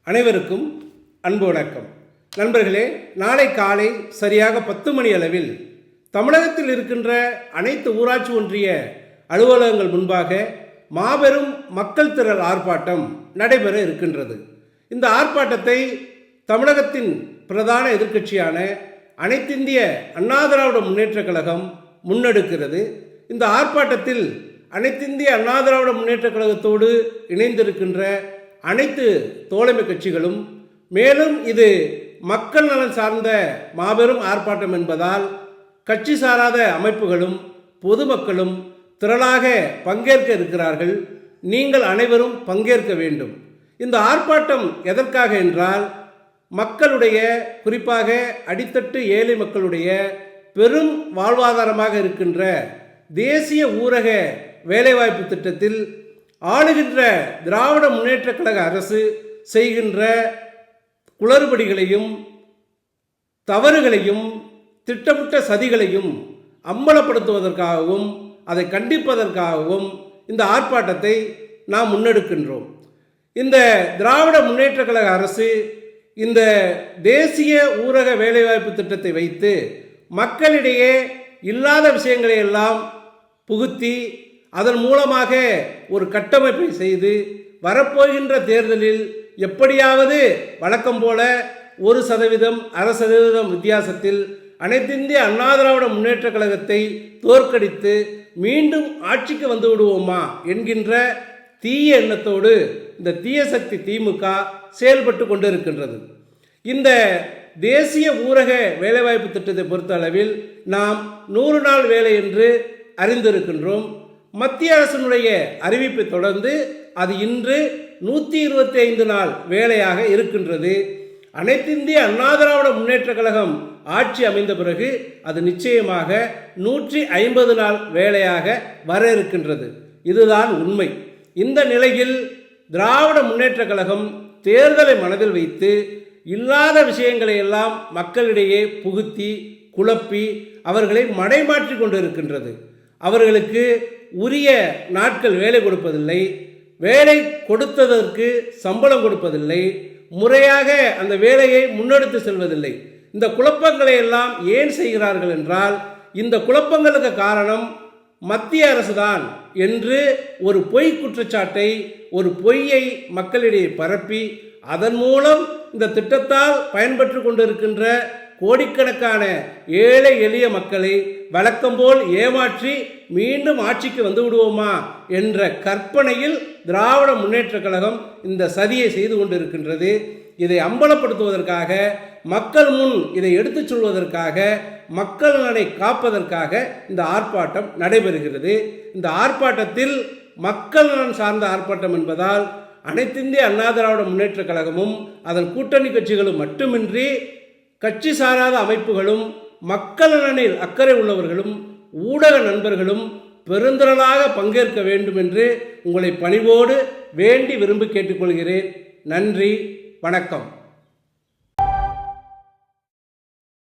அனைவருக்கும் அன்பு வணக்கம். நண்பர்களே, நாளை காலை சரியாக 10 மணி அளவில் தமிழகத்தில் இருக்கின்ற அனைத்து ஊராட்சி ஒன்றிய அலுவலகங்கள் முன்பாக மாபெரும் மக்கள் திரள் ஆர்ப்பாட்டம் நடைபெற இருக்கின்றது. இந்த ஆர்ப்பாட்டத்தை தமிழகத்தின் பிரதான எதிர்க்கட்சியான அனைத்திந்திய அண்ணா திராவிட முன்னேற்றக் கழகம் முன்னெடுக்கிறது. இந்த ஆர்ப்பாட்டத்தில் அனைத்திந்திய அண்ணா திராவிட முன்னேற்றக் கழகத்தோடு இணைந்திருக்கின்ற அனைத்து தோழமை கட்சிகளும், மேலும் இது மக்கள் நலன் சார்ந்த மாபெரும் ஆர்ப்பாட்டம் என்பதால் கட்சி சாராத அமைப்புகளும் பொதுமக்களும் திரளாக பங்கேற்க இருக்கிறார்கள். நீங்கள் அனைவரும் பங்கேற்க வேண்டும். இந்த ஆர்ப்பாட்டம் எதற்காக என்றால், மக்களுடைய, குறிப்பாக அடித்தட்டு ஏழை மக்களுடைய பெரும் வாழ்வாதாரமாக இருக்கின்ற தேசிய ஊரக வேலைவாய்ப்பு திட்டத்தில் ஆளுகின்ற திராவிட முன்னேற்றக் கழக அரசு செய்கின்ற குளறுபடிகளையும் தவறுகளையும் திட்டமிட்ட சதிகளையும் அம்பலப்படுத்துவதற்காகவும் அதை கண்டிப்பதற்காகவும் இந்த ஆர்ப்பாட்டத்தை நாம் முன்னெடுக்கின்றோம். இந்த திராவிட முன்னேற்றக் கழக அரசு இந்த தேசிய ஊரக வேலைவாய்ப்பு திட்டத்தை வைத்து மக்களிடையே இல்லாத விஷயங்களை எல்லாம் புகுத்தி அதன் மூலமாக ஒரு கட்டமைப்பை செய்து வரப்போகின்ற தேர்தலில் எப்படியாவது வழக்கம் போல 1%, 1/2% வித்தியாசத்தில் அனைத்திந்திய அண்ணா திராவிட முன்னேற்றக் கழகத்தை தோற்கடித்து மீண்டும் ஆட்சிக்கு வந்து விடுவோமா என்கின்ற தீய எண்ணத்தோடு இந்த தீய சக்தி திமுக செயல்பட்டு கொண்டிருக்கின்றது. இந்த தேசிய ஊரக வேலைவாய்ப்பு திட்டத்தை பொறுத்த அளவில் நாம் 100 நாள் வேலை என்று அறிந்திருக்கின்றோம். மத்திய அரசினுடைய அறிவிப்பை தொடர்ந்து அது இன்று 125 நாள் வேலையாக இருக்கின்றது. அனைத்திந்திய அண்ணா திராவிட முன்னேற்றக் கழகம் ஆட்சி அமைந்த பிறகு அது நிச்சயமாக 150 நாள் வேலையாக வர இருக்கின்றது. இதுதான் உண்மை. இந்த நிலையில் திராவிட முன்னேற்றக் கழகம் தேர்தலை மனதில் வைத்து இல்லாத விஷயங்களை எல்லாம் மக்களிடையே புகுத்தி குழப்பி அவர்களை மடைமாற்றி கொண்டிருக்கின்றது. அவர்களுக்கு உரிய நாட்கள் வேலை கொடுப்பதில்லை, வேலை கொடுத்ததற்கு சம்பளம் கொடுப்பதில்லை, முறையாக அந்த வேலையை முன்னெடுத்து செல்வதில்லை. இந்த குழப்பங்களை எல்லாம் ஏன் செய்கிறார்கள் என்றால், இந்த குழப்பங்களுக்கு காரணம் மத்திய அரசுதான் என்று ஒரு பொய் குற்றச்சாட்டை, ஒரு பொய்யை மக்களிடையே பரப்பி அதன் மூலம் இந்த திட்டத்தால் பயன்பெற்று கொண்டிருக்கின்ற கோடிக்கணக்கான ஏழை எளிய மக்களை வழக்கம்போல் ஏமாற்றி மீண்டும் ஆட்சிக்கு வந்து விடுவோமா என்ற கற்பனையில் திராவிட முன்னேற்றக் கழகம் இந்த சதியை செய்து கொண்டிருக்கின்றது. இதை அம்பலப்படுத்துவதற்காக, மக்கள் முன் இதை எடுத்துச் சொல்வதற்காக, மக்கள் நலனை காப்பதற்காக இந்த ஆர்ப்பாட்டம் நடைபெறுகிறது. இந்த ஆர்ப்பாட்டத்தில் மக்கள் நலன் சார்ந்த ஆர்ப்பாட்டம் என்பதால் அனைத்திந்திய அண்ணா திராவிட முன்னேற்றக் கழகமும் அதன் கூட்டணி கட்சிகளும் மட்டுமின்றி கட்சி சாராத அமைப்புகளும் மக்கள் நலனில் அக்கறை உள்ளவர்களும் ஊடக நண்பர்களும் பெருந்திரளாக பங்கேற்க வேண்டும் என்று உங்களை பணிவோடு வேண்டி விரும்பி கேட்டுக்கொள்கிறேன். நன்றி, வணக்கம்.